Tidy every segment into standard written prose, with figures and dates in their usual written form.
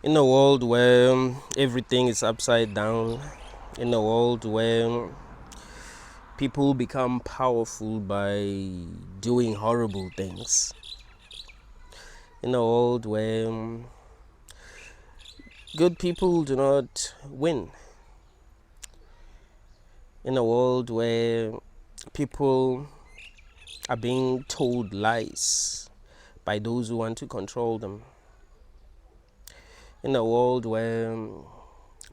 In a world where everything is upside down, in a world where people become powerful by doing horrible things, in a world where good people do not win, in a world where people are being told lies by those who want to control them, in a world where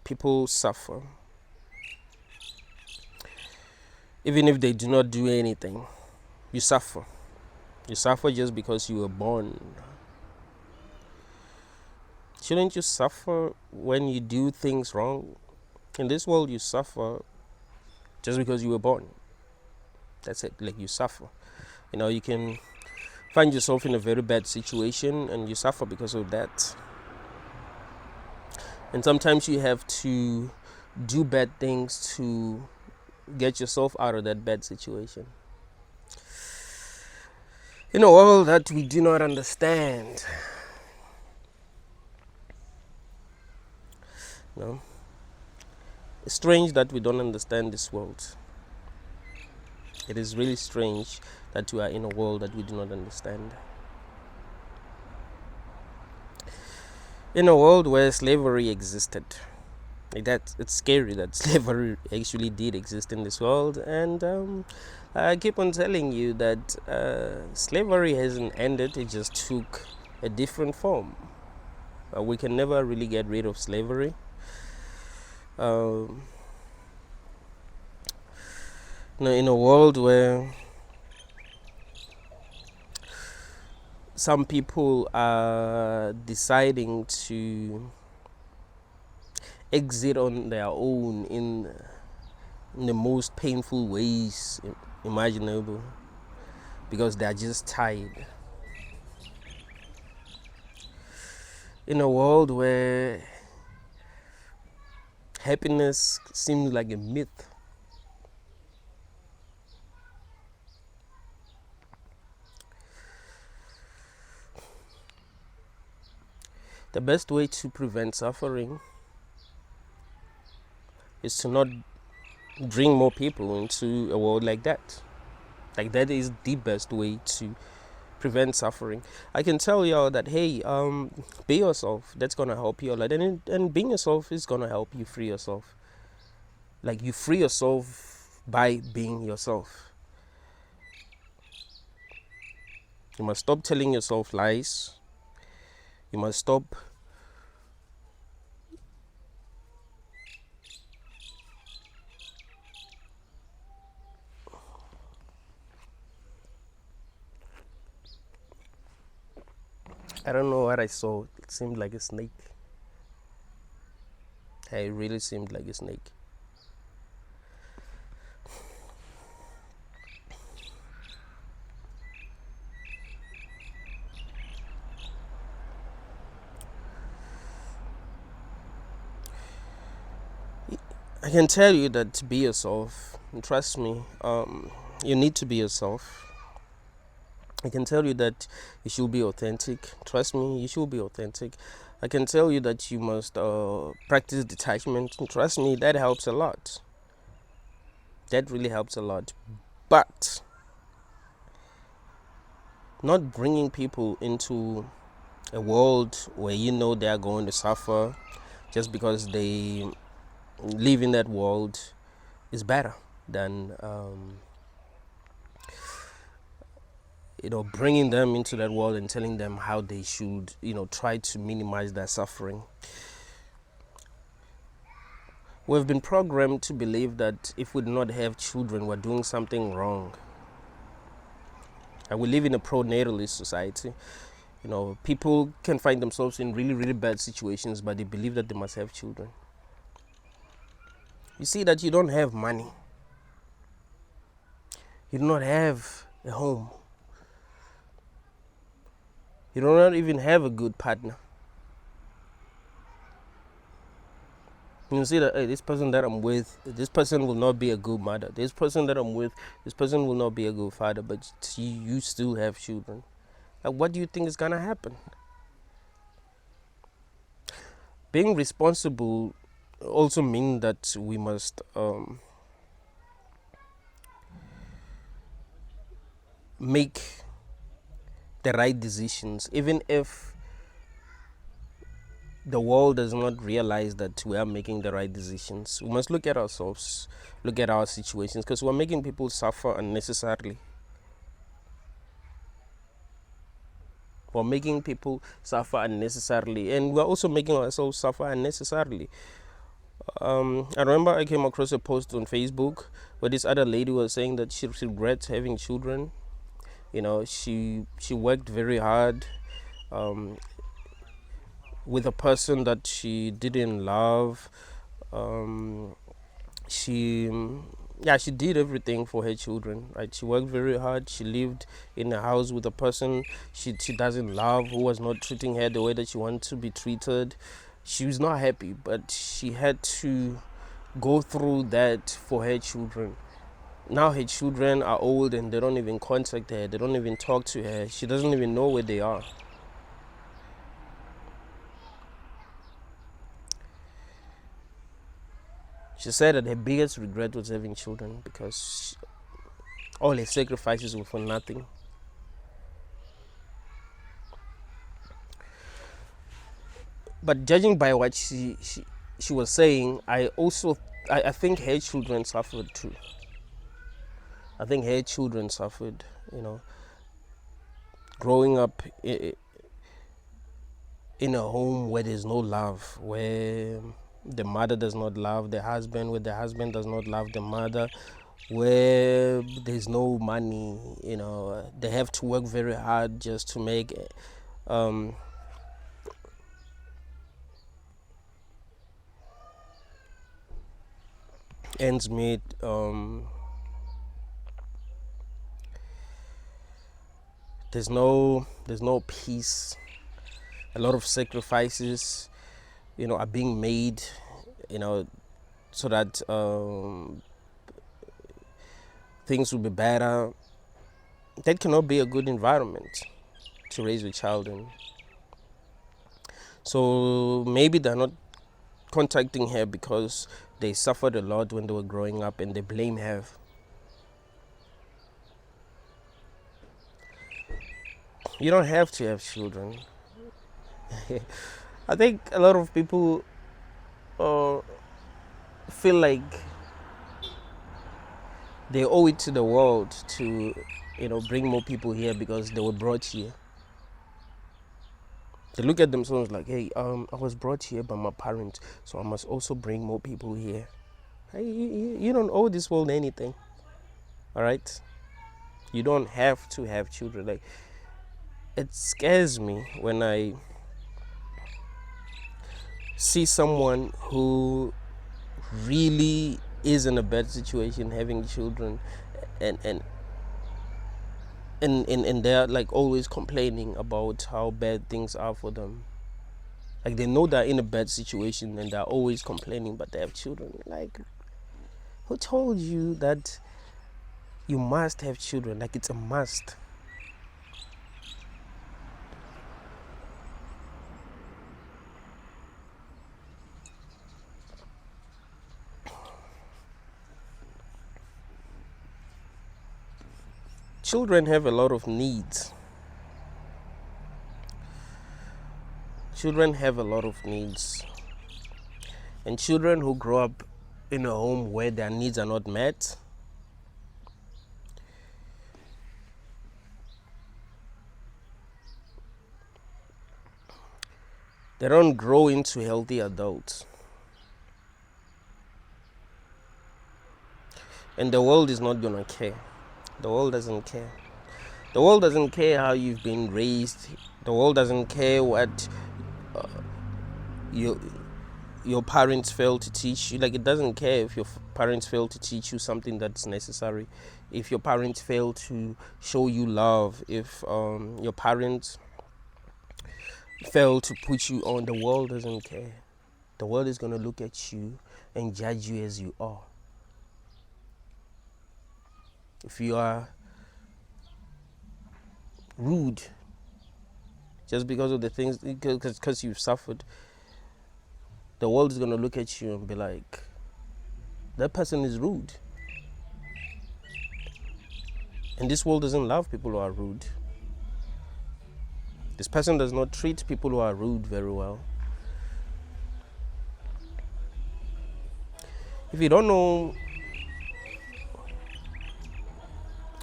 people suffer even if they do not do anything. You suffer just because you were born. Shouldn't you suffer when you do things wrong? In this world you suffer just because you were born. That's it. Like, you suffer. You can find yourself in a very bad situation and you suffer because of that. And sometimes you have to do bad things to get yourself out of that bad situation. In a world that we do not understand, it's strange that we don't understand this world. It is really strange that we are in a world that we do not understand. In a world where slavery existed, it's scary that slavery actually did exist in this world, and I keep on telling you that slavery hasn't ended. It just took a different form. We can never really get rid of slavery. In a world where some people are deciding to exit on their own in the most painful ways imaginable because they are just tired. In a world where happiness seems like a myth, the best way to prevent suffering is to not bring more people into a world like that. Like, that is the best way to prevent suffering. I can tell y'all that, hey, be yourself. That's gonna help you a lot, and being yourself is gonna help you free yourself. Like, you free yourself by being yourself. You must stop telling yourself lies. You must stop I don't know what I saw. It seemed like a snake. It really seemed like a snake. I can tell you that to be yourself, and trust me, you need to be yourself. I can tell you that you should be authentic. Trust me, you should be authentic. I can tell you that you must practice detachment. Trust me, that helps a lot. That really helps a lot. But not bringing people into a world where you know they are going to suffer just because they live in that world is better than bringing them into that world and telling them how they should try to minimize their suffering. We've been programmed to believe that if we do not have children, we're doing something wrong. And we live in a pro-natalist society. People can find themselves in really, really bad situations, but they believe that they must have children. You see that you don't have money. You do not have a home. You do not even have a good partner. You see that, hey, this person that I'm with, this person will not be a good mother. This person that I'm with, this person will not be a good father, but you still have children. Like, what do you think is gonna happen? Being responsible also means that we must make the right decisions, even if the world does not realize that we are making the right decisions. We must look at ourselves, look at our situations, because we're making people suffer unnecessarily. We're making people suffer unnecessarily, and we're also making ourselves suffer unnecessarily. I remember I came across a post on Facebook where this other lady was saying that she regrets having children. You know, she worked very hard with a person that she didn't love. She she did everything for her children, right? She worked very hard. She lived in a house with a person she doesn't love, who was not treating her the way that she wanted to be treated. She was not happy, but she had to go through that for her children. Now her children are old and they don't even contact her, they don't even talk to her, she doesn't even know where they are. She said that her biggest regret was having children because all her sacrifices were for nothing. But judging by what she was saying, I think her children suffered too. I think her children suffered, you know, growing up in a home where there's no love, where the mother does not love the husband, where the husband does not love the mother, where there's no money, you know, they have to work very hard just to make ends meet. There's no peace. A lot of sacrifices, you know, are being made, you know, so that things will be better. That cannot be a good environment to raise a child in. So maybe they're not contacting her because they suffered a lot when they were growing up and they blame her. You don't have to have children. I think a lot of people feel like they owe it to the world to, you know, bring more people here because they were brought here. They look at themselves like, hey, I was brought here by my parents, so I must also bring more people here. Hey, you don't owe this world anything, all right? You don't have to have children. Like, it scares me when I see someone who really is in a bad situation having children and they're like always complaining about how bad things are for them. Like, they know they're in a bad situation and they're always complaining, but they have children. Like, who told you that you must have children? Like, it's a must. Children have a lot of needs. Children have a lot of needs. And children who grow up in a home where their needs are not met, they don't grow into healthy adults. And the world is not gonna care. The world doesn't care. The world doesn't care how you've been raised. The world doesn't care what your parents failed to teach you. Like, it doesn't care if your parents fail to teach you something that's necessary. If your parents fail to show you love, if your parents fail to put you on, the world doesn't care. The world is gonna look at you and judge you as you are. If you are rude just because of the things, because you've suffered, the world is going to look at you and be like, that person is rude. And this world doesn't love people who are rude. This person does not treat people who are rude very well. If you don't know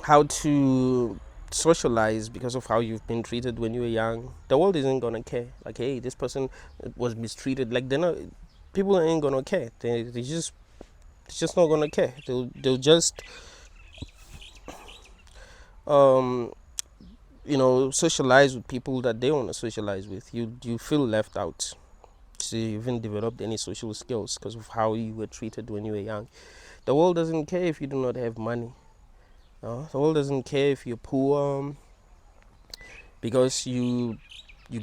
how to socialize because of how you've been treated when you were young, the world isn't gonna care. Like, hey, this person was mistreated. Like, they're not. People ain't gonna care. They just, it's just not gonna care. They'll just, socialize with people that they want to socialize with. You feel left out. So you haven't developed any social skills because of how you were treated when you were young. The world doesn't care if you do not have money. No? The world doesn't care if you're poor because you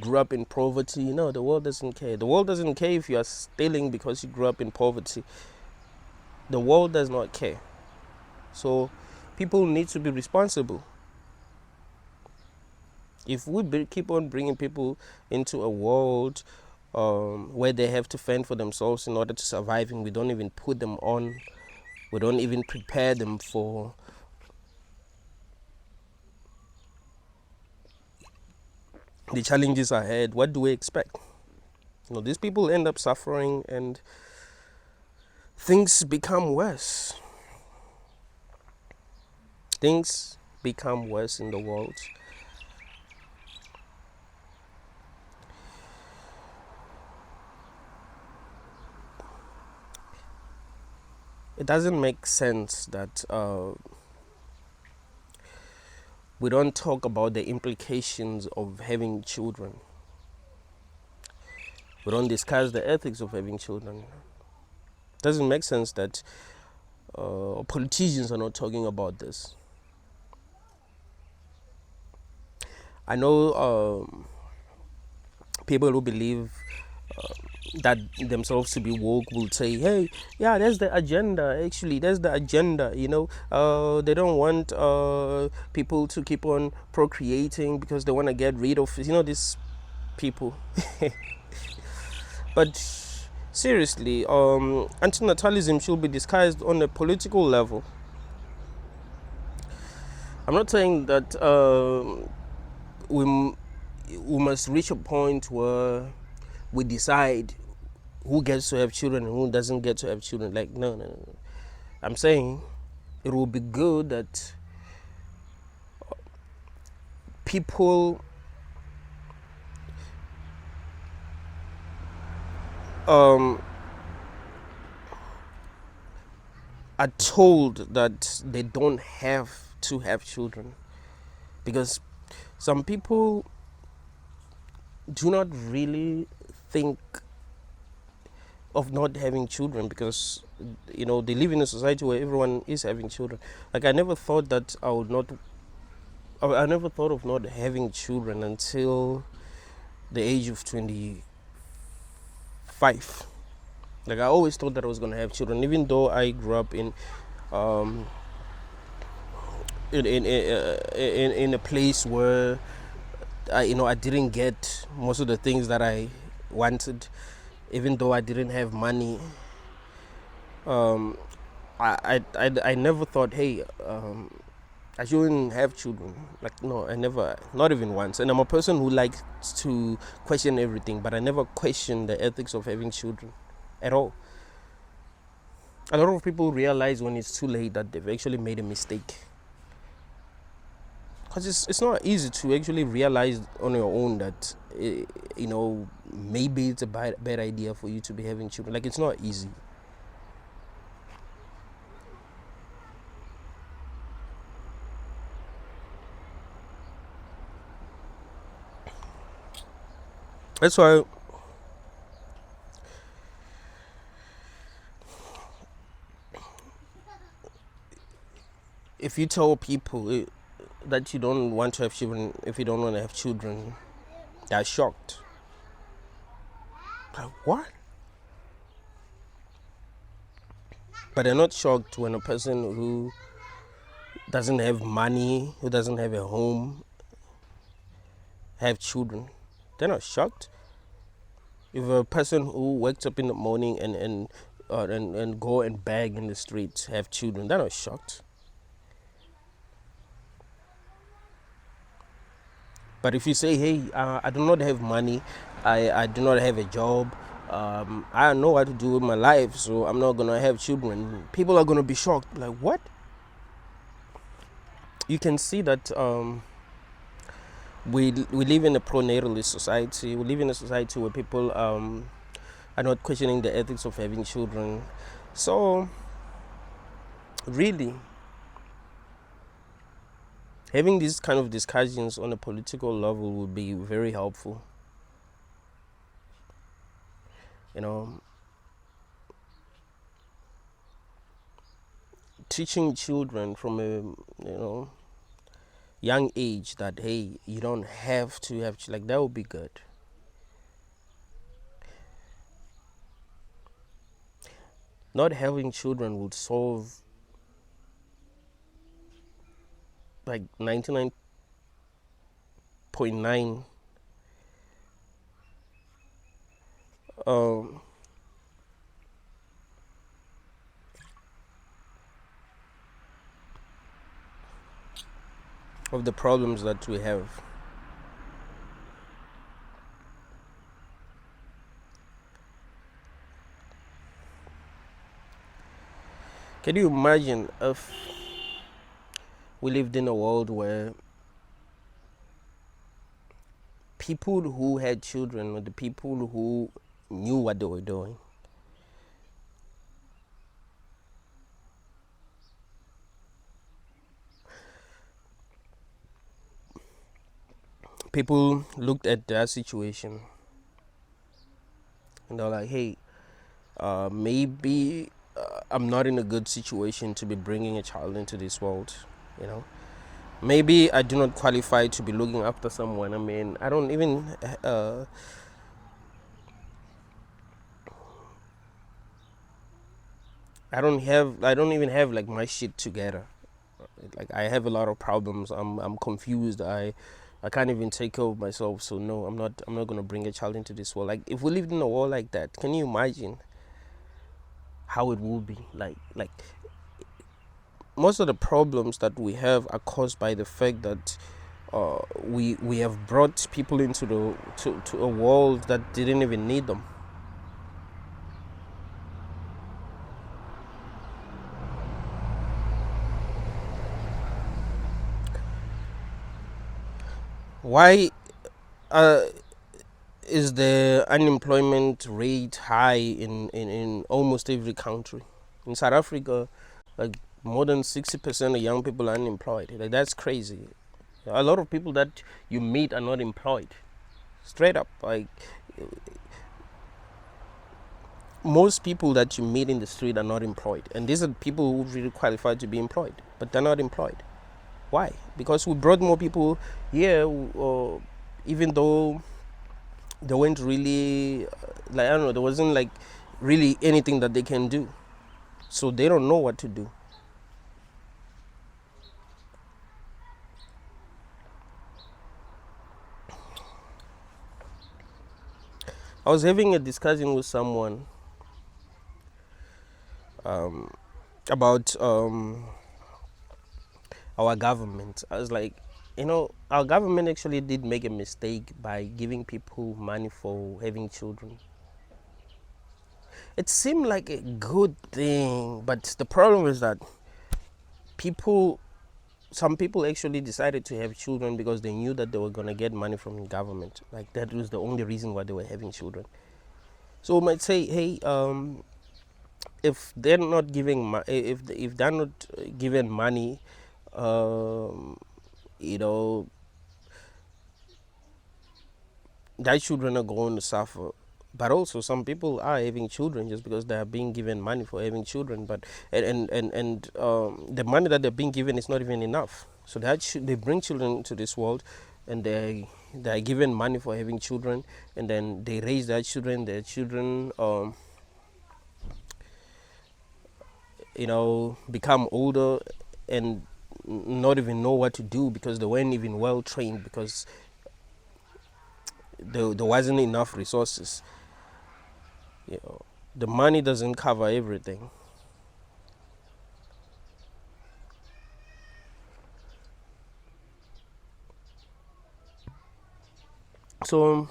grew up in poverty. No, the world doesn't care. The world doesn't care if you are stealing because you grew up in poverty. The world does not care. So people need to be responsible. If we keep on bringing people into a world where they have to fend for themselves in order to survive, and we don't even put them on, we don't even prepare them for the challenges ahead, what do we expect? These people end up suffering and things become worse. Things become worse in the world. It doesn't make sense that we don't talk about the implications of having children. We don't discuss the ethics of having children. It doesn't make sense that politicians are not talking about this. I know people who believe that themselves to be woke will say, hey, yeah, that's the agenda. Actually, that's the agenda. They don't want people to keep on procreating because they want to get rid of these people. But seriously, antinatalism should be discussed on a political level. I'm not saying that we must reach a point where we decide who gets to have children and who doesn't get to have children. Like, no. I'm saying it will be good that people are told that they don't have to have children, because some people do not really think of not having children because they live in a society where everyone is having children. Like, I never thought that I never thought of not having children until the age of 25. Like, I always thought that I was going to have children, even though I grew up in a place where I didn't get most of the things that I wanted, even though I didn't have money. I never thought, hey, I shouldn't have children. Like, no, I never, not even once. And I'm a person who likes to question everything, but I never questioned the ethics of having children at all. A lot of people realize when it's too late that they've actually made a mistake. Because it's not easy to actually realize on your own that, maybe it's a bad idea for you to be having children. Like, it's not easy. That's why if you tell people that you don't want to have children, if you don't want to have children, they're shocked. Like, what? But they're not shocked when a person who doesn't have money, who doesn't have a home, have children. They're not shocked. If a person who wakes up in the morning and go and beg in the streets have children, they're not shocked. But if you say, hey, I do not have money, I do not have a job, I don't know what to do with my life, so I'm not going to have children, people are going to be shocked. Like, what? You can see that we live in a pro-natalist society. We live in a society where people are not questioning the ethics of having children. So, really, having these kind of discussions on a political level would be very helpful. You know, teaching children from a young age that, hey, you don't have to have, like, that would be good. Not having children would solve like 99.9 of the problems that we have. Can you imagine if we lived in a world where people who had children were the people who knew what they were doing? People looked at their situation and they're like, hey, maybe I'm not in a good situation to be bringing a child into this world, you know. Maybe I do not qualify to be looking after someone. I mean, I don't even I don't even have like my shit together. Like, I have a lot of problems. I'm confused. I can't even take care of myself. So no, I'm not gonna bring a child into this world. Like, if we lived in a world like that, can you imagine how it would be? Like most of the problems that we have are caused by the fact that we have brought people into to a world that didn't even need them. Why is the unemployment rate high in almost every country? In South Africa, like, more than 60% of young people are unemployed. Like, that's crazy. A lot of people that you meet are not employed. Straight up, like, most people that you meet in the street are not employed, and these are people who really qualified to be employed, but they're not employed. Why? Because we brought more people here, even though they weren't really like, I don't know, there wasn't like really anything that they can do, so they don't know what to do. I was having a discussion with someone about our government. I was like, our government actually did make a mistake by giving people money for having children. It seemed like a good thing, but the problem is that some people actually decided to have children because they knew that they were going to get money from the government. Like, that was the only reason why they were having children. So we might say, hey, if they're not giving if they're not given money, you know, their children are going to suffer. But also, some people are having children just because they are being given money for having children. But and the money that they're being given is not even enough. So they bring children to this world, and they're given money for having children, and then they raise their children. Their children, become older and not even know what to do because they weren't even well trained, because there wasn't enough resources. You know, the money doesn't cover everything. So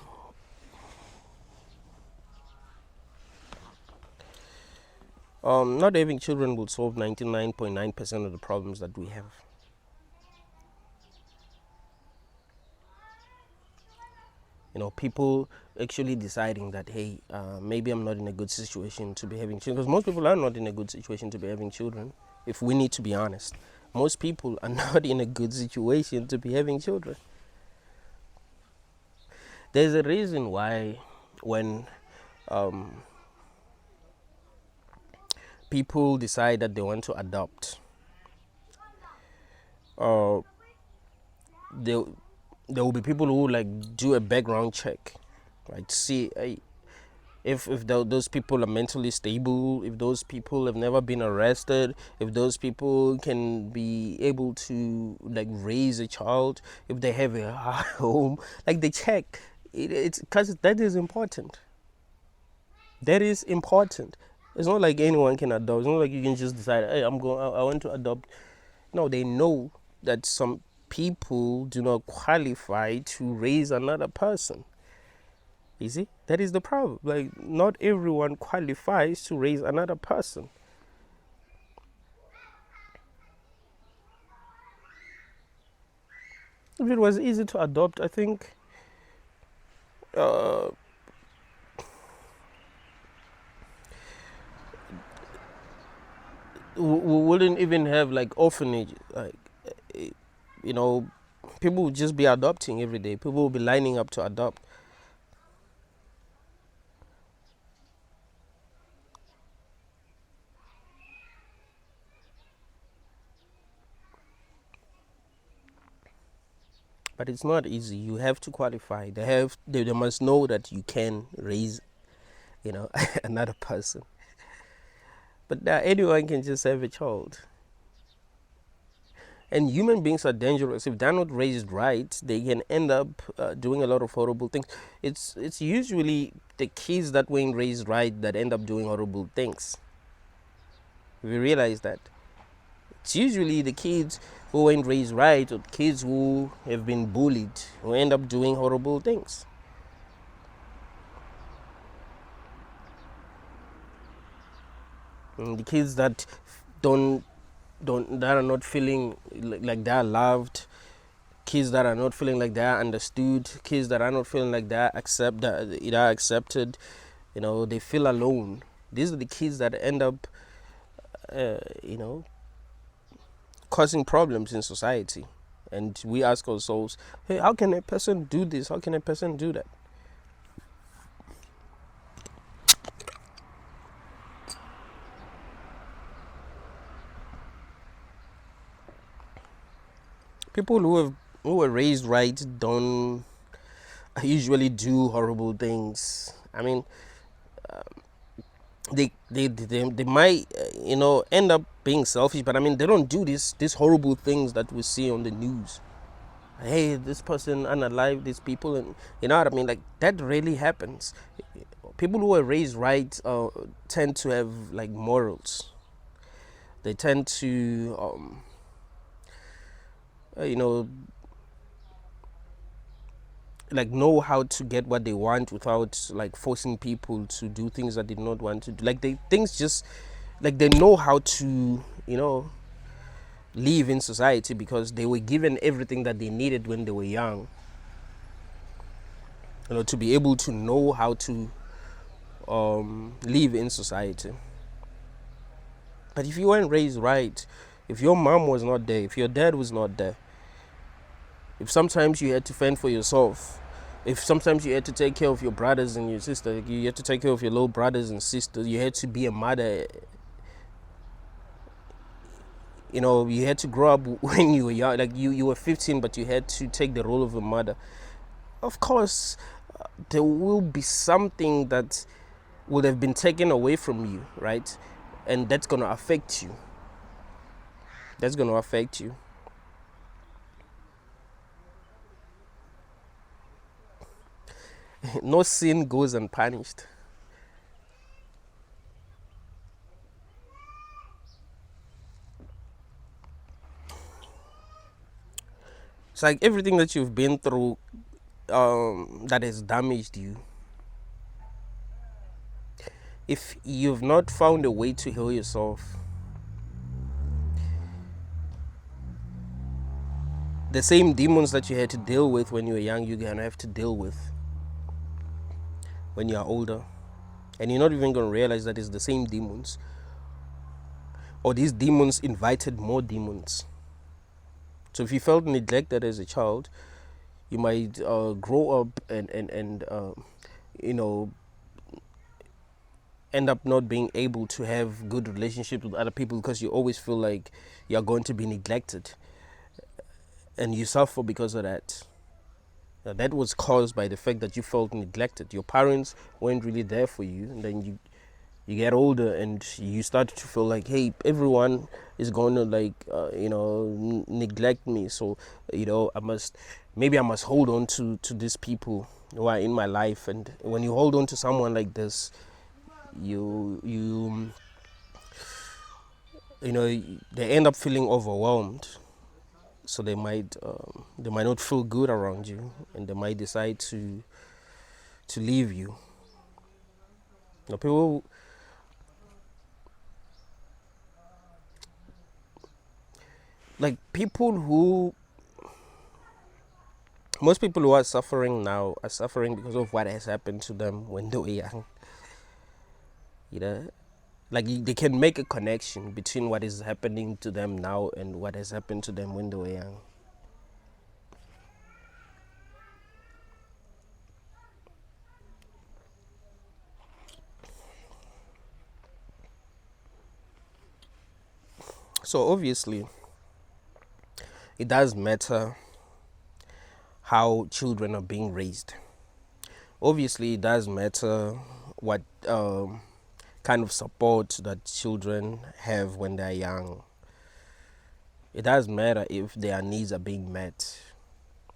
not having children will solve 99.9% of the problems that we have. You know, people actually deciding that, hey, maybe I'm not in a good situation to be having children, because most people are not in a good situation to be having children. If we need to be honest, most people are not in a good situation to be having children. There's a reason why when people decide that they want to adopt, uh, there there will be people who like do a background check, right? See, if those people are mentally stable, if those people have never been arrested, if those people can be able to like raise a child, if they have a home, like they check. It's because that is important. That is important. It's not like anyone can adopt. It's not like you can just decide, hey, I want to adopt. No, they know that some people do not qualify to raise another person. You see, that is the problem. Like, not everyone qualifies to raise another person. If it was easy to adopt, I think uh, we wouldn't even have like orphanage. Like, eh, you know, people would just be adopting every day. People will be lining up to adopt. But it's not easy. You have to qualify. They must know that you can raise, you know, another person. But anyone can just have a child. And human beings are dangerous. If they're not raised right, they can end up doing a lot of horrible things. It's usually the kids that weren't raised right that end up doing horrible things. We realize that. It's usually the kids who weren't raised right, or kids who have been bullied, who end up doing horrible things. And the kids that don't that are not feeling like they're loved, kids that are not feeling like they're understood, kids that are not feeling like they're accepted, you know, they feel alone. These are the kids that end up you know, causing problems in society. And we ask ourselves, hey, how can a person do this? How can a person do that? People who were raised right don't usually do horrible things. I mean, they might you know, end up being selfish, but I mean, they don't do these horrible things that we see on the news. Hey, this person unalive these people, and you know what I mean. Like, that really happens. People who are raised right tend to have like morals. They tend to you know, like know how to get what they want without like forcing people to do things that they do not want to do. Like, they things just like they know how to, you know, live in society because they were given everything that they needed when they were young, you know, to be able to know how to live in society. But if you weren't raised right, if your mom was not there, if your dad was not there, if sometimes you had to fend for yourself, if sometimes you had to take care of your brothers and your sister, you had to take care of your little brothers and sisters, you had to be a mother, you know, you had to grow up when you were young, like you were 15, but you had to take the role of a mother. Of course, there will be something that would have been taken away from you, right? And that's going to affect you. That's going to affect you. No sin goes unpunished. It's like everything that you've been through that has damaged you. If you've not found a way to heal yourself, the same demons that you had to deal with when you were young, you're gonna have to deal with when you are older. And you're not even gonna realize that it's the same demons. Or these demons invited more demons. So if you felt neglected as a child, you might grow up and you know, end up not being able to have good relationships with other people because you always feel like you're going to be neglected, and you suffer because of that. Now, that was caused by the fact that you felt neglected. Your parents weren't really there for you, and then you get older and you start to feel like, hey, everyone is going to like neglect me, so maybe I must hold on to these people who are in my life. And when you hold on to someone like this, you they end up feeling overwhelmed, so they might not feel good around you, and they might decide to leave you. People, like people who most people who are suffering now are suffering because of what has happened to them when they were young. Like they can make a connection between what is happening to them now and what has happened to them when they were young. So obviously it does matter how children are being raised. Obviously it does matter what kind of support that children have when they're young. It does matter if their needs are being met.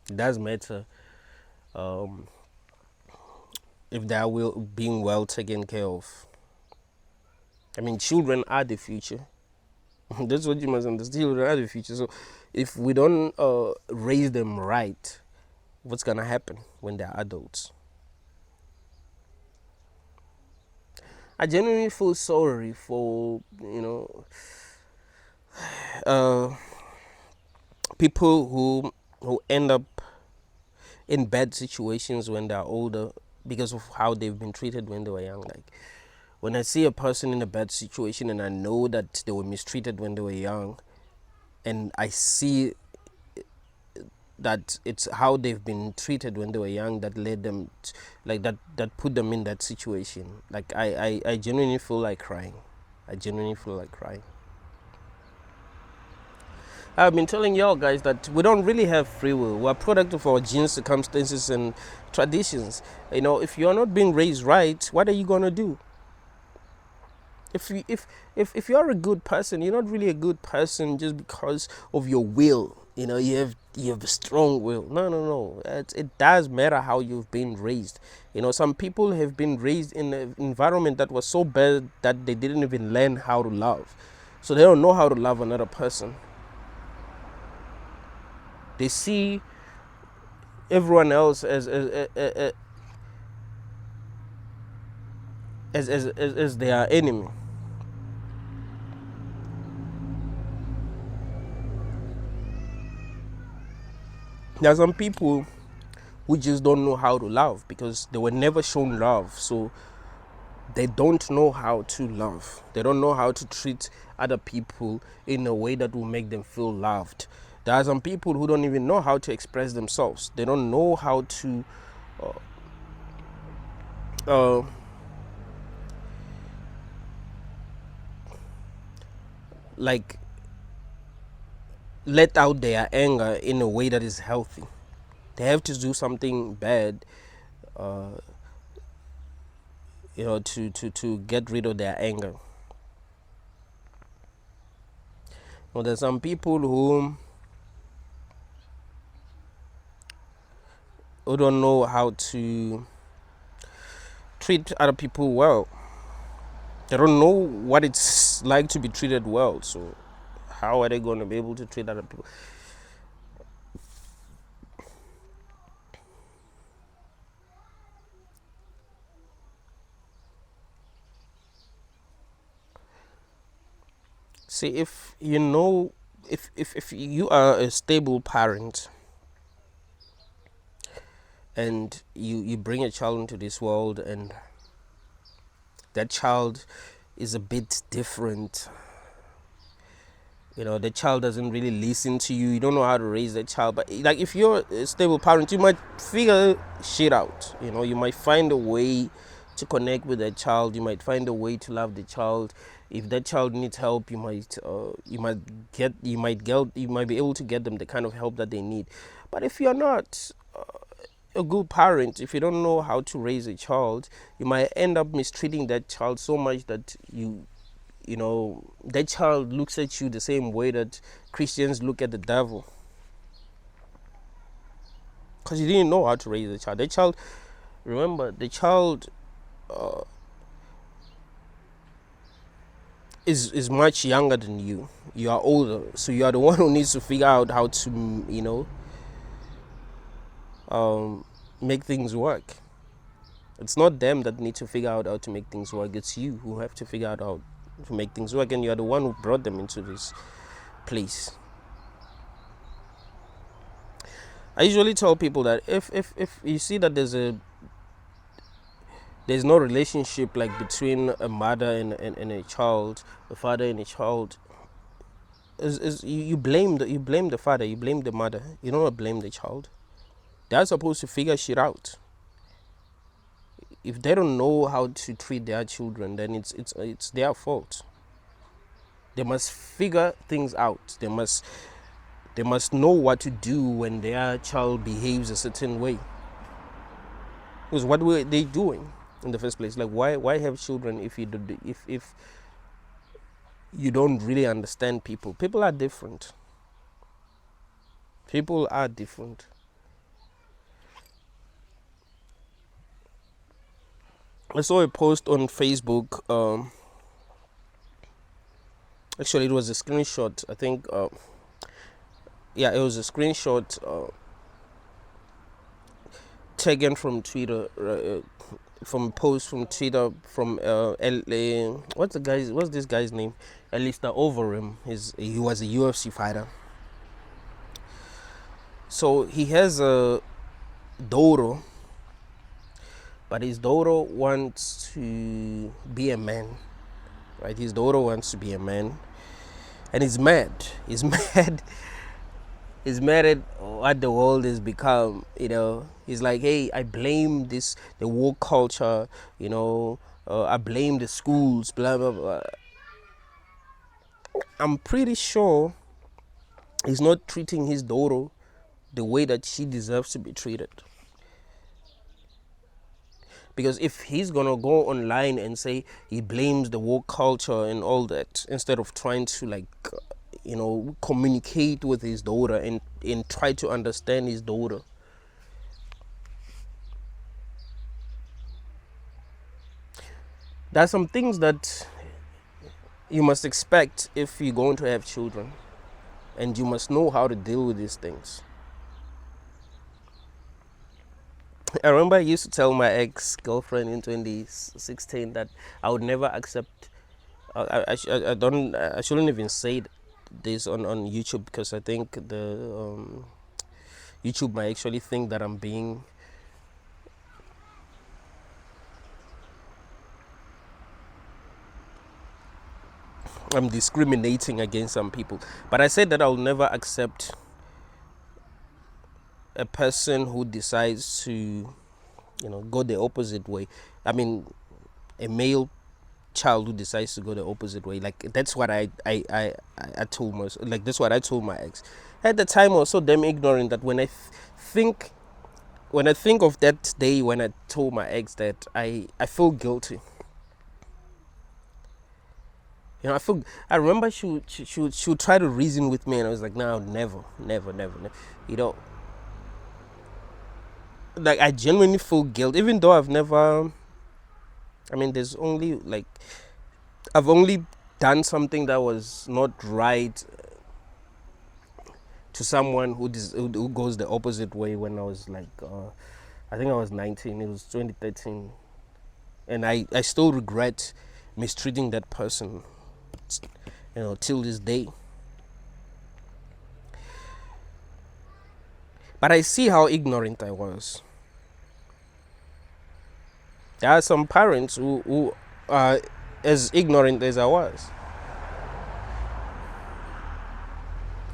It does matter if they are being well taken care of. I mean, children are the future. That's what you must understand. Children are the future. So if we don't raise them right, what's gonna happen when they're adults? I genuinely feel sorry for people who end up in bad situations when they're older because of how they've been treated when they were young. Like when I see a person in a bad situation and I know that they were mistreated when they were young, and I see that it's how they've been treated when they were young that led them that put them in that situation, like I genuinely feel like crying. I genuinely feel like crying. I've been telling y'all guys that we don't really have free will. We're a product of our genes, circumstances, and traditions. If you're not being raised right, what are you gonna do? If you're a good person, you're not really a good person just because of your will. You have a strong will. No. It does matter how you've been raised. Some people have been raised in an environment that was so bad that they didn't even learn how to love. So they don't know how to love another person. They see everyone else as their enemy. There are some people who just don't know how to love because they were never shown love. So they don't know how to love. They don't know how to treat other people in a way that will make them feel loved. There are some people who don't even know how to express themselves. They don't know how to like let out their anger in a way that is healthy. They have to do something bad to get rid of their anger. There's some people who don't know how to treat other people well. They don't know what it's like to be treated well. So how are they going to be able to treat other people? See, if you know, if you are a stable parent and you bring a child into this world and that child is a bit different, the child doesn't really listen to you, you don't know how to raise that child, but like if you're a stable parent, you might figure shit out. You might find a way to connect with that child, you might find a way to love the child. If that child needs help, you might be able to get them the kind of help that they need. But if you're not a good parent, if you don't know how to raise a child, you might end up mistreating that child so much that that child looks at you the same way that Christians look at the devil, because you didn't know how to raise a child. Remember, the child is much younger than you. You are older, so you are the one who needs to figure out how to make things work. It's not them that need to figure out how to make things work. It's you who have to figure out how to make things work, and you are the one who brought them into this place. I usually tell people that if you see that there's no relationship like between a mother and a child, a father and a child, is you blame the father, you blame the mother, you don't blame the child. They're supposed to figure shit out. If they don't know how to treat their children, then it's their fault. They must figure things out. They must know what to do when their child behaves a certain way. Because what were they doing in the first place? Like, why have children if you don't really understand people? People are different. People are different. I saw a post on Facebook. Actually, it was a screenshot. I think. It was a screenshot taken from Twitter, from a post from Twitter from LA. What's this guy's name? Alistair Overeem. He was a UFC fighter. So he has a daughter, but his daughter wants to be a man, right? His daughter wants to be a man, and he's mad. He's mad. He's mad at what the world has become. He's like, hey, I blame the woke culture. I blame the schools. Blah blah blah. I'm pretty sure he's not treating his daughter the way that she deserves to be treated. Because if he's gonna go online and say he blames the woke culture and all that, instead of trying to communicate with his daughter and try to understand his daughter, there are some things that you must expect if you're going to have children, and you must know how to deal with these things. I remember I used to tell my ex-girlfriend in 2016 that I would never accept. I shouldn't even say this on YouTube, because I think the YouTube might actually think that I'm discriminating against some people. But I said that I'll never accept a person who decides to go the opposite way. I mean, a male child who decides to go the opposite way. Like, that's what I told myself. Like, that's what I told my ex. At the time, I was so damn ignorant that when I think of that day when I told my ex that, I feel guilty. I remember she would try to reason with me, and I was like, no, never. Like, I genuinely feel guilt, even though I've never. There's only I've only done something that was not right to someone who goes the opposite way when I was I think I was 19. It was 2013, and I still regret mistreating that person. till this day. But I see how ignorant I was. There are some parents who are as ignorant as I was,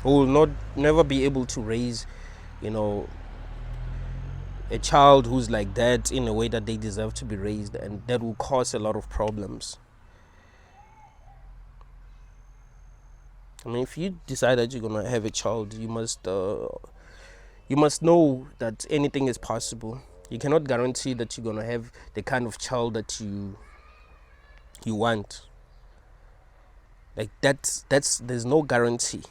who will never be able to raise, a child who's like that in a way that they deserve to be raised, and that will cause a lot of problems. I mean, if you decide that you're gonna have a child, you must know that anything is possible. You cannot guarantee that you're gonna have the kind of child that you want. Like that's there's no guarantee.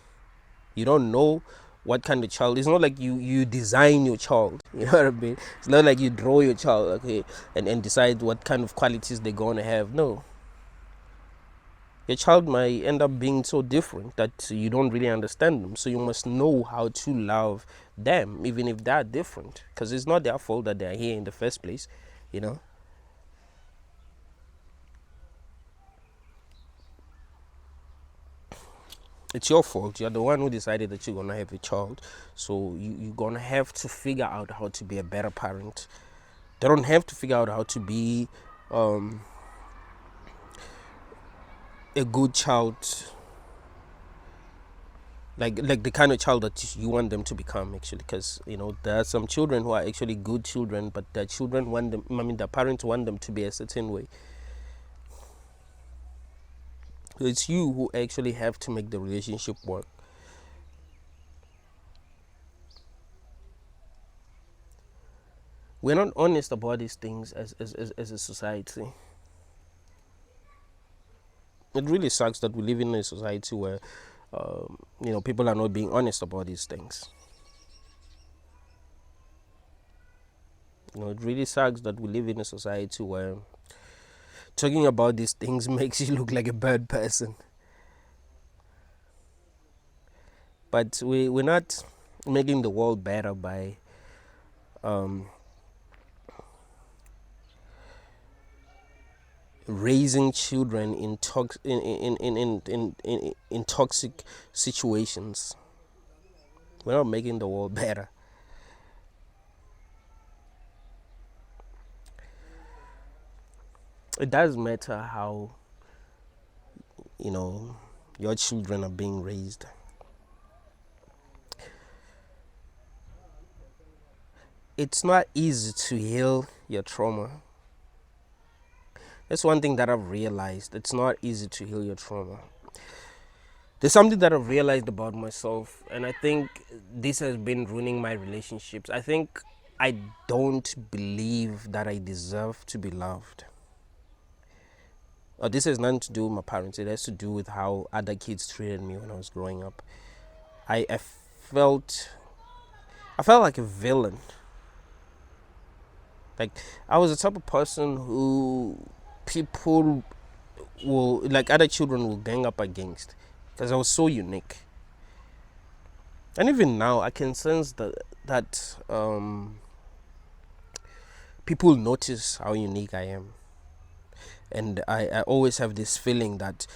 You don't know what kind of child. It's not like you design your child. You know what I mean? It's not like you draw your child, okay, and decide what kind of qualities they're gonna have. No. Your child might end up being so different that you don't really understand them. So you must know how to love them, even if they're different. Because it's not their fault that they're here in the first place, It's your fault. You're the one who decided that you're going to have a child. So you're going to have to figure out how to be a better parent. They don't have to figure out how to be a good child, like the kind of child that you want them to become, actually. Because there are some children who are actually good children, but their parents want them to be a certain way. So it's you who actually have to make the relationship work. We're not honest about these things as a society. It really sucks that we live in a society where people are not being honest about these things. It really sucks that we live in a society where talking about these things makes you look like a bad person. But we're not making the world better by raising children in toxic situations. We're not making the world better. It does matter how your children are being raised. It's not easy to heal your trauma. That's one thing that I've realized. It's not easy to heal your trauma. There's something that I've realized about myself, and I think this has been ruining my relationships. I think I don't believe that I deserve to be loved. This has nothing to do with my parents. It has to do with how other kids treated me when I was growing up. I felt like a villain. Like, I was the type of person who people will, like other children will gang up against, because I was so unique. And even now, I can sense that people notice how unique I am. And I always have this feeling that,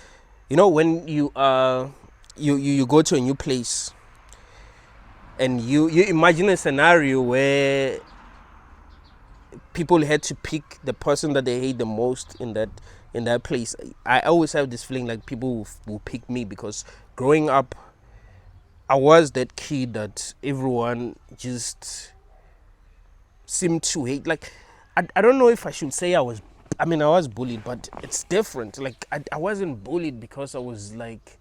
when you go to a new place, and you imagine a scenario where people had to pick the person that they hate the most in that place. I always have this feeling like people will pick me, because growing up, I was that kid that everyone just seemed to hate. Like, I don't know if I should say I was bullied, but it's different. Like, I wasn't bullied because I was like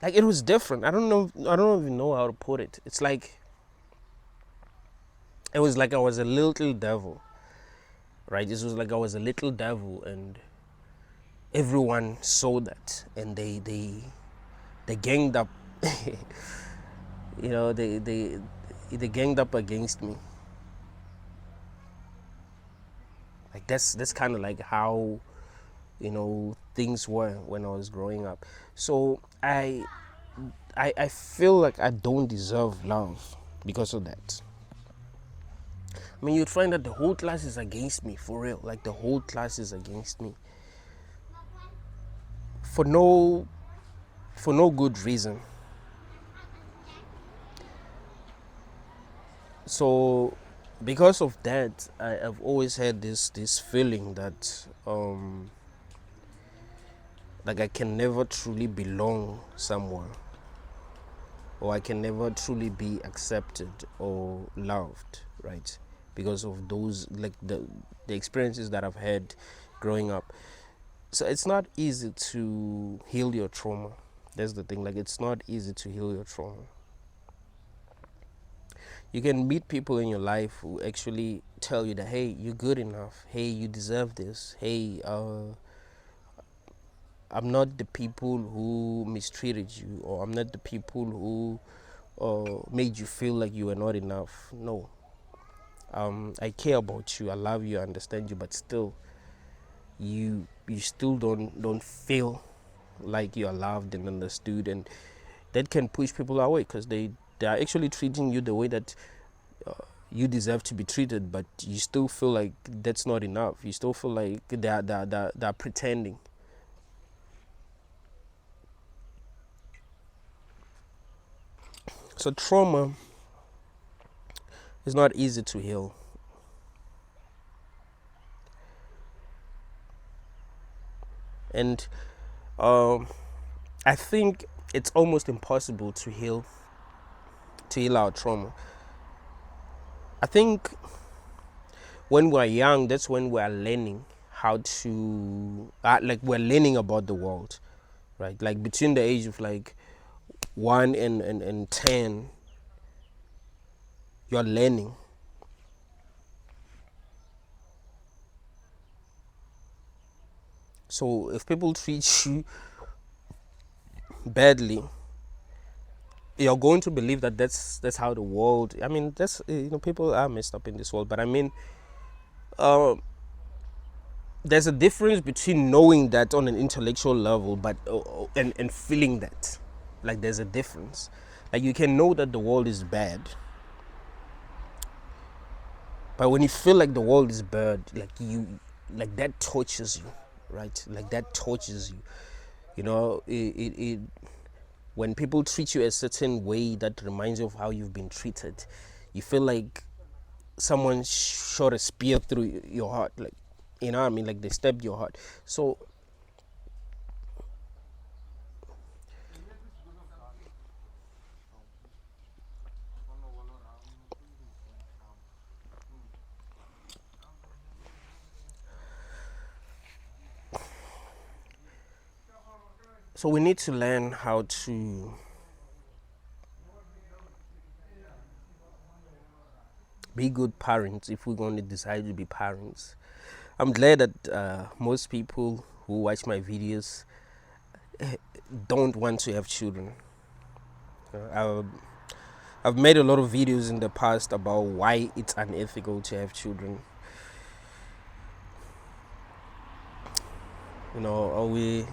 it was different. I don't even know how to put it. It's like, it was like I was a little devil, right? This was like I was a little devil, and everyone saw that, and they ganged up. They ganged up against me. Like, that's kind of like how things were when I was growing up. So I feel like I don't deserve love because of that. I mean, you'd find that the whole class is against me, for real. Like, the whole class is against me. for no good reason. So because of that, I've always had this feeling that like I can never truly belong somewhere, or I can never truly be accepted or loved, right? Because of those, like the experiences that I've had growing up. So it's not easy to heal your trauma. That's the thing. Like, it's not easy to heal your trauma. You can meet people in your life who actually tell you that, hey, you're good enough. Hey, you deserve this. Hey, I'm not the people who mistreated you, or I'm not the people who made you feel like you were not enough. No. I care about you. I love you. I understand you. But still, you still don't feel like you are loved and understood, and that can push people away because they are actually treating you the way that you deserve to be treated, but you still feel like that's not enough. You still feel like they're pretending. So trauma is not easy to heal. And I think it's almost impossible to heal our trauma. I think when we're young, that's when we're learning how to like we're learning about the world, right? Like between the age of like 1 and 10, you're learning. So if people treat you badly, you're going to believe that that's how the world. I mean, that's people are messed up in this world, but I mean, uh, there's a difference between knowing that on an intellectual level, but and feeling that. Like there's a difference. Like you can know that the world is bad, but when you feel like the world is bad, like that tortures you, right? Like that tortures you. It when people treat you a certain way that reminds you of how you've been treated, you feel like someone shot a spear through your heart, like, what I mean, like they stabbed your heart. So we need to learn how to be good parents if we're going to decide to be parents. I'm glad that most people who watch my videos don't want to have children. Uh, I've made a lot of videos in the past about why it's unethical to have children. We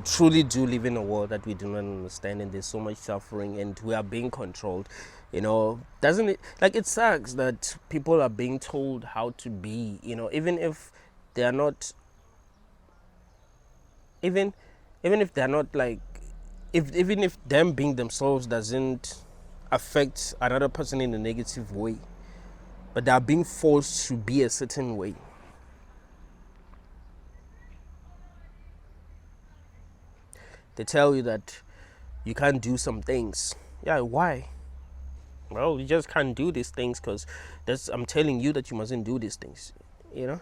truly do live in a world that we do not understand, and there's so much suffering, and we are being controlled. Doesn't it, like, it sucks that people are being told how to be, even if they are not, even even if they're not like, if even if them being themselves doesn't affect another person in a negative way, but they are being forced to be a certain way. They tell you that you can't do some things. Yeah, why? Well, you just can't do these things because I'm telling you that you mustn't do these things, you know.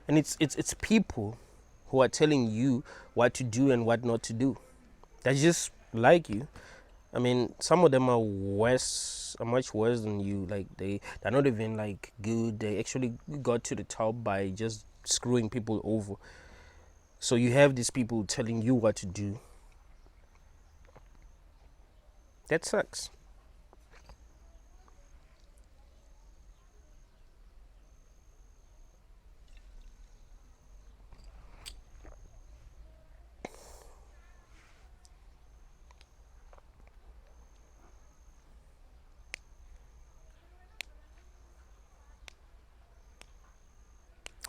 And it's people who are telling you what to do and what not to do. They just like you. I mean, some of them are much worse than you. Like they're not even like good. They actually got to the top by just screwing people over. So you have these people telling you what to do. That sucks.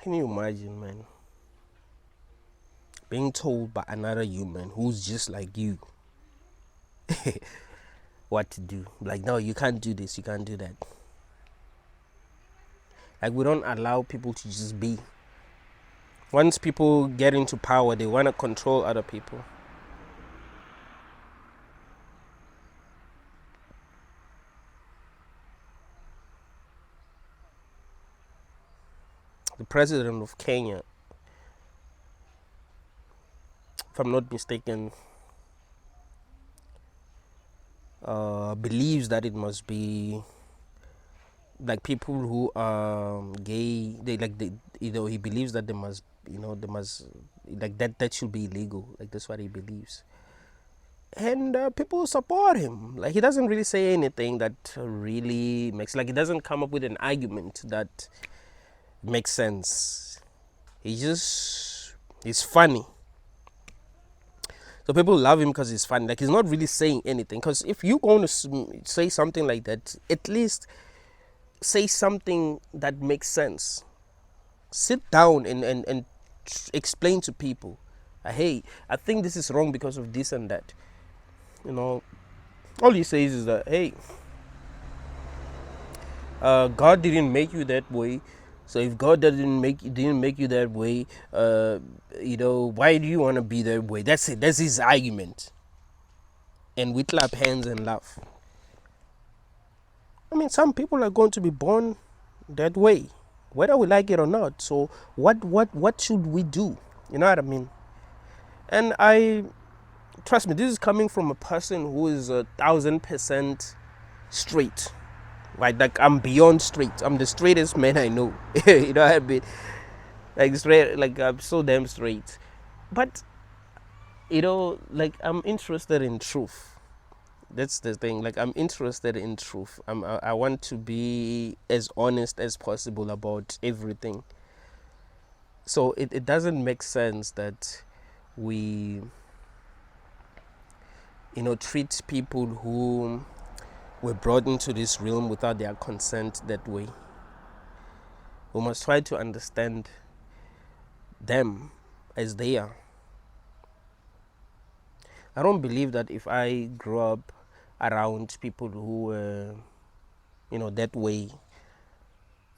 Can you imagine, man? being told by another human who's just like you what to do. Like, no, you can't do this, you can't do that. Like, we don't allow people to just be. Once people get into power, they want to control other people. The president of Kenya, if I'm not mistaken, believes that it must be like people who are gay. He believes that they must, they must, like that should be illegal. Like, that's what he believes. And people support him. Like, he doesn't really say anything that really makes, like, he doesn't come up with an argument that makes sense. He's funny. So people love him because he's funny. Like, he's not really saying anything. Because if you're going to say something like that, at least say something that makes sense. Sit down and explain to people, hey, I think this is wrong because of this and that. All he says is that, hey, God didn't make you that way. So if God didn't make you that way, why do you want to be that way? That's it. That's his argument. And we clap hands and laugh. I mean, some people are going to be born that way, whether we like it or not. So what should we do? You know what I mean? And trust me, this is coming from a person who is 1,000% straight. Like I'm beyond straight. I'm the straightest man I know. You know what I mean? Like straight, like I'm so damn straight. But like I'm interested in truth. That's the thing. Like, I'm interested in truth. I want to be as honest as possible about everything. So it doesn't make sense that we treat people who were brought into this realm without their consent that way. We must try to understand them as they are. I don't believe that if I grew up around people who were, that way,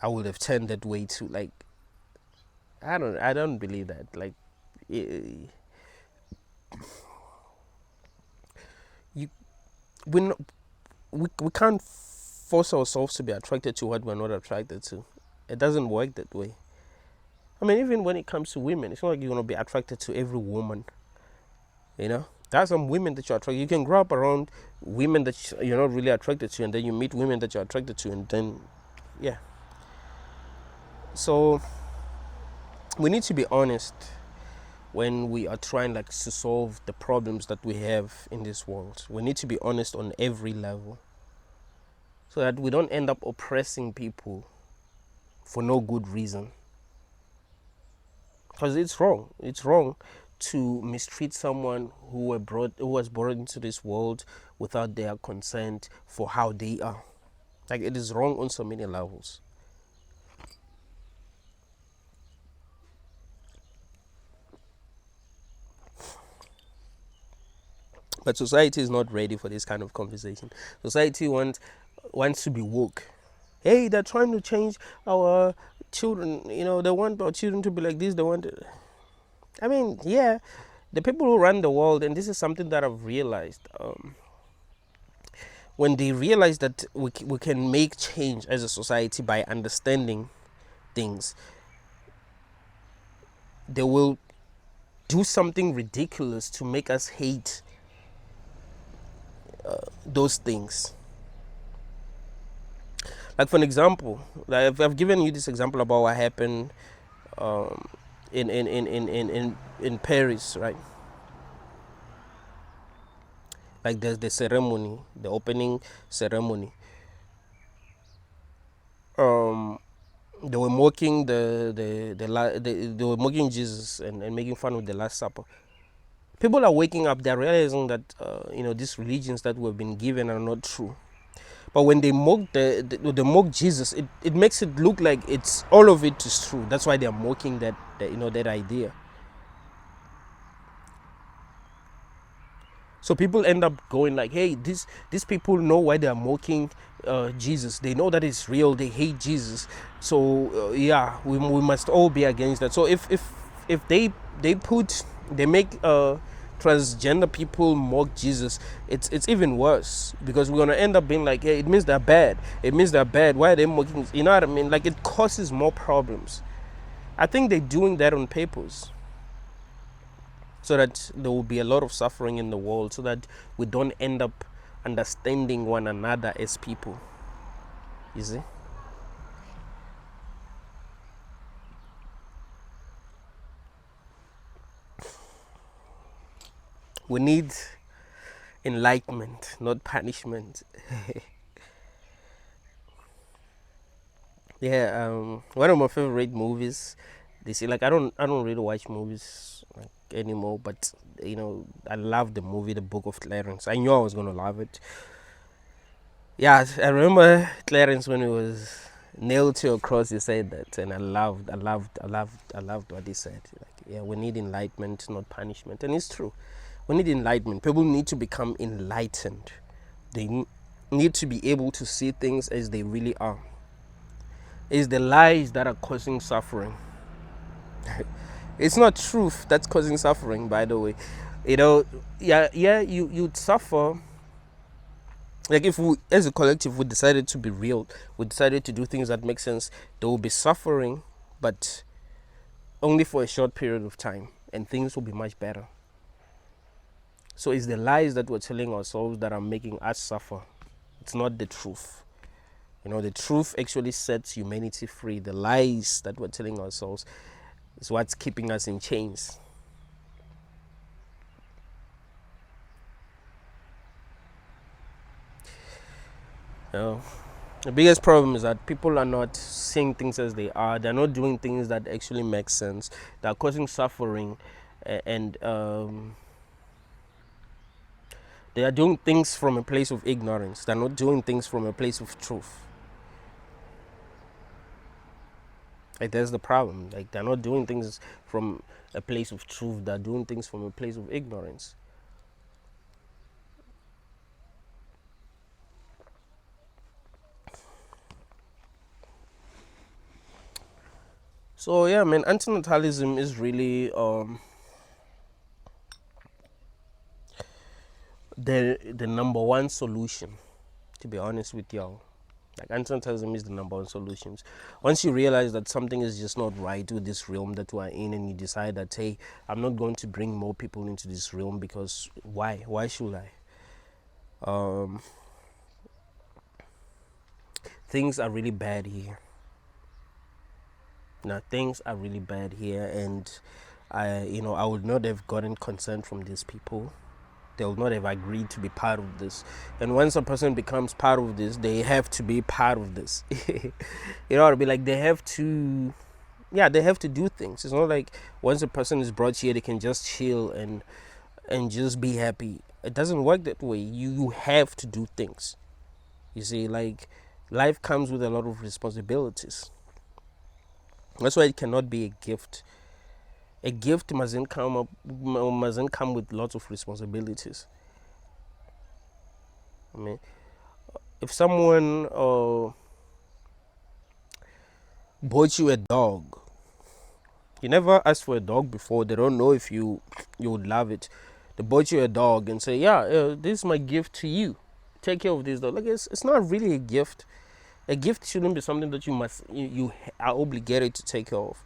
I would have turned that way too. Like, I don't believe that. Like, we can't force ourselves to be attracted to what we're not attracted to. It doesn't work that way. I mean, even when it comes to women, it's not like you're going to be attracted to every woman. There are some women that you're attracted. You can grow up around women that you're not really attracted to, and then you meet women that you're attracted to, and then, yeah. So we need to be honest when we are trying to solve the problems that we have in this world. We need to be honest on every level, so that we don't end up oppressing people for no good reason. Because it's wrong. It's wrong to mistreat someone who was brought into this world without their consent for how they are. Like, it is wrong on so many levels. But society is not ready for this kind of conversation. Society wants to be woke. Hey, they're trying to change our children. They want our children to be like this. They want to... I mean, yeah, the people who run the world, and this is something that I've realized, when they realize that we can make change as a society by understanding things, they will do something ridiculous to make us hate those things. Like, for an example, I've given you this example about what happened in Paris, right? Like, there's the ceremony, the opening ceremony. They were mocking they were mocking Jesus and making fun of the Last Supper. People are waking up. They're realizing that these religions that we've been given are not true. But when they mock they mock Jesus, it makes it look like it's all of it is true. That's why they're mocking that idea. So people end up going like, hey, these people know why they are mocking Jesus. They know that it's real. They hate Jesus. So yeah, we must all be against that. So if they make transgender people mock Jesus, it's even worse, because we're gonna end up being like, hey, it means they're bad. It means they're bad. Why are they mocking? You know what I mean? Like, it causes more problems. I think they're doing that on purpose, so that there will be a lot of suffering in the world, so that we don't end up understanding one another as people. You see? We need enlightenment, not punishment. Yeah, one of my favorite movies. They say, like, I don't really watch movies like anymore, but I love the movie The Book of Clarence. I knew I was gonna love it. Yeah, I remember Clarence when he was nailed to a cross. He said that, and I loved what he said. Like, yeah, we need enlightenment, not punishment, and it's true. We need enlightenment. People need to become enlightened. They need to be able to see things as they really are. It's the lies that are causing suffering. It's not truth that's causing suffering, by the way. Yeah, you'd suffer. Like, if we, as a collective, we decided to be real, we decided to do things that make sense, there will be suffering, but only for a short period of time, and things will be much better. So it's the lies that we're telling ourselves that are making us suffer. It's not the truth. The truth actually sets humanity free. The lies that we're telling ourselves is what's keeping us in chains. The biggest problem is that people are not seeing things as they are. They're not doing things that actually make sense. They're causing suffering, and they are doing things from a place of ignorance. They're not doing things from a place of truth. Like, that's the problem. Like, they're not doing things from a place of truth. They're doing things from a place of ignorance. So yeah, man, antinatalism is really the number one solution, to be honest with y'all. Like, antinatalism is the number one solution. Once you realize that something is just not right with this realm that we're in, and you decide that, hey, I'm not going to bring more people into this realm, because why should I? Things are really bad here. Now, things are really bad here, and I would not have gotten consent from these people. They will not have agreed to be part of this. And once a person becomes part of this, they have to be part of this. It'll be like, they have to, yeah, they have to do things. It's not like once a person is brought here, they can just chill and just be happy. It doesn't work that way. You have to do things. You see, like, life comes with a lot of responsibilities. That's why it cannot be a gift. A gift mustn't come with lots of responsibilities. I mean, if someone bought you a dog, you never asked for a dog before. They don't know if you would love it. They bought you a dog and say, yeah, this is my gift to you. Take care of this dog. Like, it's not really a gift. A gift shouldn't be something that you are obligated to take care of.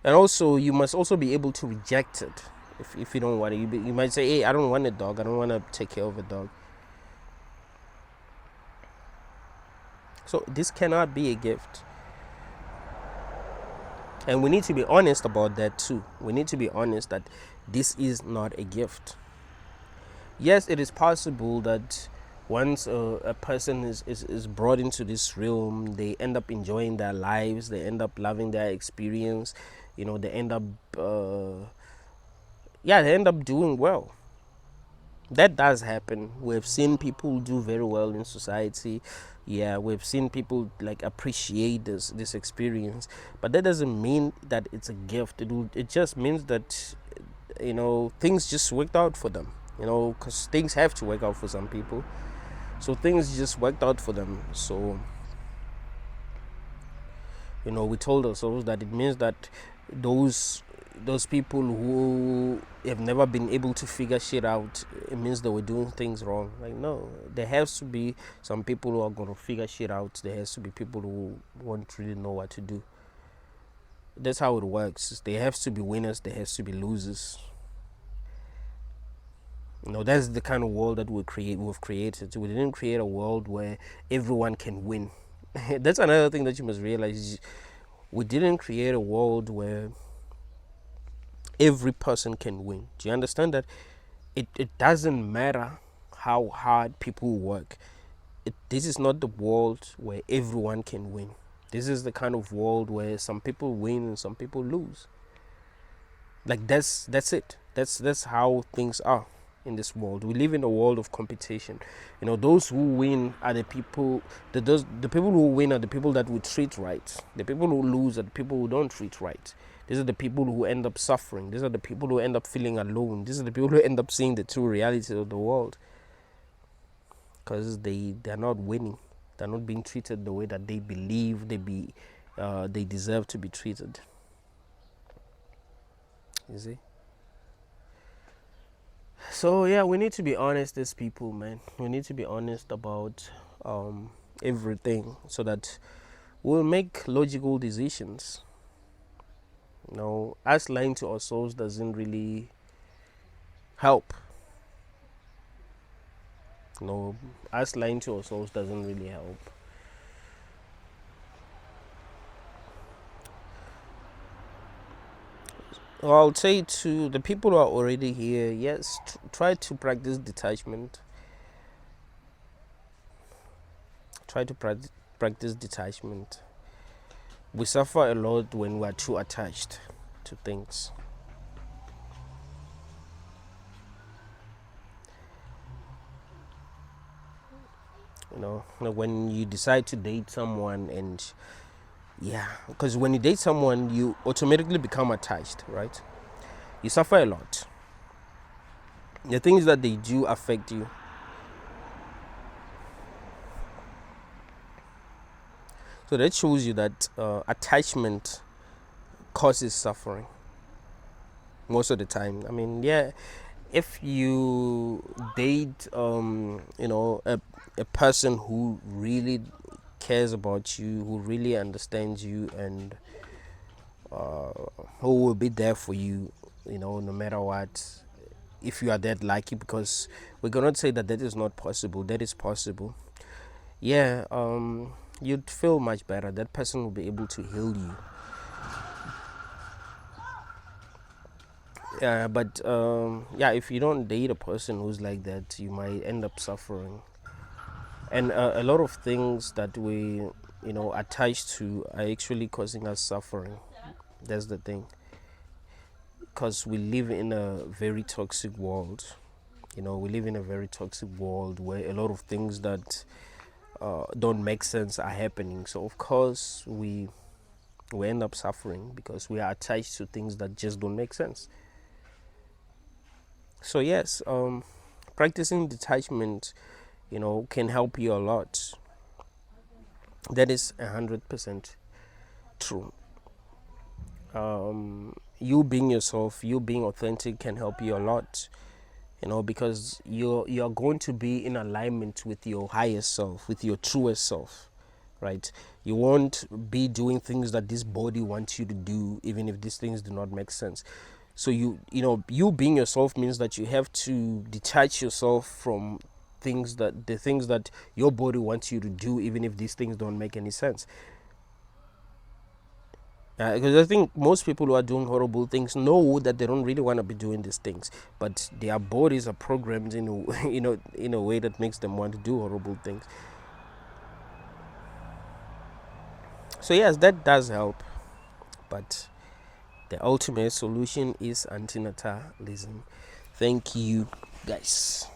And also, you must also be able to reject it if you don't want it. You might say, hey, I don't want a dog. I don't want to take care of a dog. So this cannot be a gift. And we need to be honest about that too. We need to be honest that this is not a gift. Yes, it is possible that once a person is brought into this realm, they end up enjoying their lives, they end up loving their experience, they end up they end up doing well. That does happen. We've seen people do very well in society. Yeah, we've seen people like appreciate this experience, but that doesn't mean that it's a gift. It just means that things just worked out for them. because things have to work out for some people. So things just worked out for them. So we told ourselves that it means that those people who have never been able to figure shit out, it means they were doing things wrong. Like, no, there has to be some people who are going to figure shit out. There has to be people who won't really know what to do. That's how it works. There has to be winners, there has to be losers. That's the kind of world that we've created. We didn't create a world where everyone can win. That's another thing that you must realize. We didn't create a world where every person can win. Do you understand that? It doesn't matter how hard people work. This is not the world where everyone can win. This is the kind of world where some people win and some people lose. Like, that's it. That's how things are in this world. We live in a world of competition. Those who win are the people. The people who win are the people that we treat right. The people who lose are the people who don't treat right. These are the people who end up suffering. These are the people who end up feeling alone. These are the people who end up seeing the true reality of the world, because they're not winning. They're not being treated the way that they believe they deserve to be treated. You see? So yeah, we need to be honest as people, man. We need to be honest about everything, so that we'll make logical decisions. Us lying to ourselves doesn't really help. Us lying to ourselves doesn't really help. I'll say to the people who are already here, yes, try to practice detachment. Try to practice detachment. We suffer a lot when we are too attached to things. When you decide to date someone, and because when you date someone, you automatically become attached, right? You suffer a lot. The things that they do affect you. So that shows you that attachment causes suffering most of the time. I mean, if you date a person who really cares about you, who really understands you, and who will be there for you, no matter what, if you are that lucky, because we cannot say that is not possible. That is possible. You'd feel much better. That person will be able to heal you. But if you don't date a person who's like that, you might end up suffering. And a lot of things that we attach to are actually causing us suffering. That's the thing. Because we live in a very toxic world. We live in a very toxic world where a lot of things that don't make sense are happening. So of course we end up suffering because we are attached to things that just don't make sense. So yes, practicing detachment, can help you a lot. That is 100% true. You being yourself, you being authentic can help you a lot. Because you're going to be in alignment with your highest self, with your truest self, right? You won't be doing things that this body wants you to do, even if these things do not make sense. So you being yourself means that you have to detach yourself from the things that your body wants you to do, even if these things don't make any sense. Because I think most people who are doing horrible things know that they don't really want to be doing these things, but their bodies are programmed in a way that makes them want to do horrible things. So yes, that does help, but the ultimate solution is antinatalism. Thank you, guys.